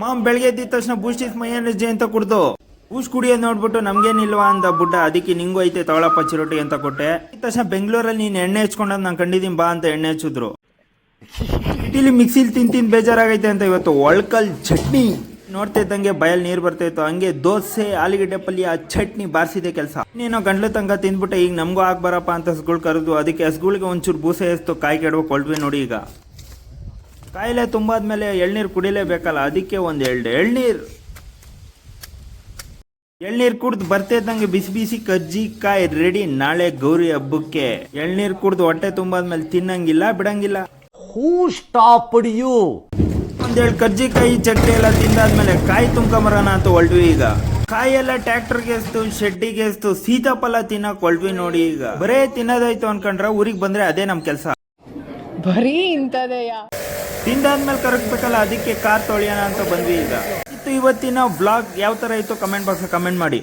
Ma'am ಬೆಳಗ್ಗೆ ಎದ್ದ ತಕ್ಷಣ ಬೂಸ್ಟ್ ಇಸ್ ಮೈ ಎನರ್ಜಿ ಅಂತ ಕುಡ್ದು ಬೂಸ್ಟ್ ಕುಡಿಯೋದು ನೋಡ್ಬಿಟ್ಟು ನಮ್ಗೇನಿಲ್ವಾ ಅಂದ ಬುಡ್ಡ, ಅದಕ್ಕೆ ನಿಂಗೂ ಐತೆ ತಗೊಳಪ್ಪ ಚಿರೋಟಿ ಅಂತ ಕೊಟ್ಟೆ. ಈ ತಕ್ಷಣ ಬೆಂಗಳೂರಲ್ಲಿ ನೀನ್ ಎಣ್ಣೆ ಹಚ್ಕೊಂಡದ್ ನಾನು ಕಂಡಿದ್ದೀನಿ ಬಾ ಅಂತ ಎಣ್ಣೆ ಹಚ್ಚಿದ್ರು. ಇಲ್ಲಿ ಮಿಕ್ಸಿಲಿ ತಿಂದು ಬೇಜಾರಾಗೈತೆ ಅಂತ ಇವತ್ತು ಒಳ್ಕಲ್ ಚಟ್ನಿ ನೋಡ್ತಾ ಇದ್ದಂಗೆ ಬಯಲ್ ನೀರ್ ಬರ್ತಾ ಇತ್ತು. ಹಂಗೆ ದೋಸೆ ಆಲೂಗಡ್ಡೆ ಪಲ್ಯ ಚಟ್ನಿ ಬಾರಿಸಿದೆ ಕೆಲಸ. ನೀನೋ ಗಂಟ್ಲು ತನಕ ತಿಂದ್ಬಿಟ್ಟೆ, ಈಗ ನಮಗೂ ಆಗ್ಬಾರಪ್ಪ ಅಂತ ಹಸ್ಗಳು ಕರೆದು ಅದಕ್ಕೆ ಹಸ್ಗಳಿಗೆ ಒಂಚೂರು ಬೂಸೆ ಎಸ್ತು ಕಾಯಿ ಕೆಡಬೇಕು ಕೊಳ್ವಿ ನೋಡಿ. ಈಗ ಕಾಯಿಲೆ ತುಂಬಾದ್ಮೇಲೆ ಎಳ್ನೀರು ಕುಡಿಲೇಬೇಕಲ್ಲ, ಅದಕ್ಕೆ ಒಂದು ಎಳ್ನೀರ್ ಕುಡ್ದು ಬರ್ತಾ ಇದ್ದಂಗೆ ಬಿಸಿ ಬಿಸಿ ಕಜ್ಜಿಕಾಯಿ ರೆಡಿ ನಾಳೆ ಗೌರಿ ಹಬ್ಬಕ್ಕೆ. ಎಳ್ನೀರ್ ಕುಡ್ದು ಹೊಟ್ಟೆ ತುಂಬಾದ್ಮೇಲೆ ತಿನ್ನಂಗಿಲ್ಲ ಬಿಡಂಗಿಲ್ಲ. Who stopped you? ಒಂದೇಳು ಕಜ್ಜಿಕಾಯಿ ಚಟ್ನಿ ಎಲ್ಲ ತಿಂದಾದ್ಮೇಲೆ ಕಾಯಿ ತುಂಬ್ಕೊಂಬರೋಣ ಅಂತ ಹೊಲ್ಟ್ವಿ. ಈಗ ಕಾಯಿ ಎಲ್ಲ ಟ್ರ್ಯಾಕ್ಟರ್ಗೆ ಎಸ್ತು ಶೆಡ್ಡಿಗೆ ಎಸ್ತು ಸೀತಾಫಲ ತಿನ್ನಕ್ ಹೊಲ್ಟ್ವಿ ನೋಡಿ. ಈಗ ಬರೇ ತಿನ್ನೋದಾಯ್ತು ಅನ್ಕೊಂಡ್ರ ಊರಿಗೆ ಬಂದ್ರೆ ಅದೇ ನಮ್ ಕೆಲ್ಸ. ಬರೀ ಇಂಥದೆಯಾ? ತಿಂದಾದ್ಮೇಲೆ ಕರಗ್ಬೇಕಲ್ಲ, ಅದಕ್ಕೆ ಕಾರ್ ತೊಳೆಯೋಣ ಅಂತ ಬಂದ್ವಿ. ಈಗ ಇವತ್ತಿನ ವ್ಲಾಗ್ ಯಾವ ತರ ಇತ್ತು ಕಮೆಂಟ್ ಬಾಕ್ಸ್ ಕಮೆಂಟ್ ಮಾಡಿ.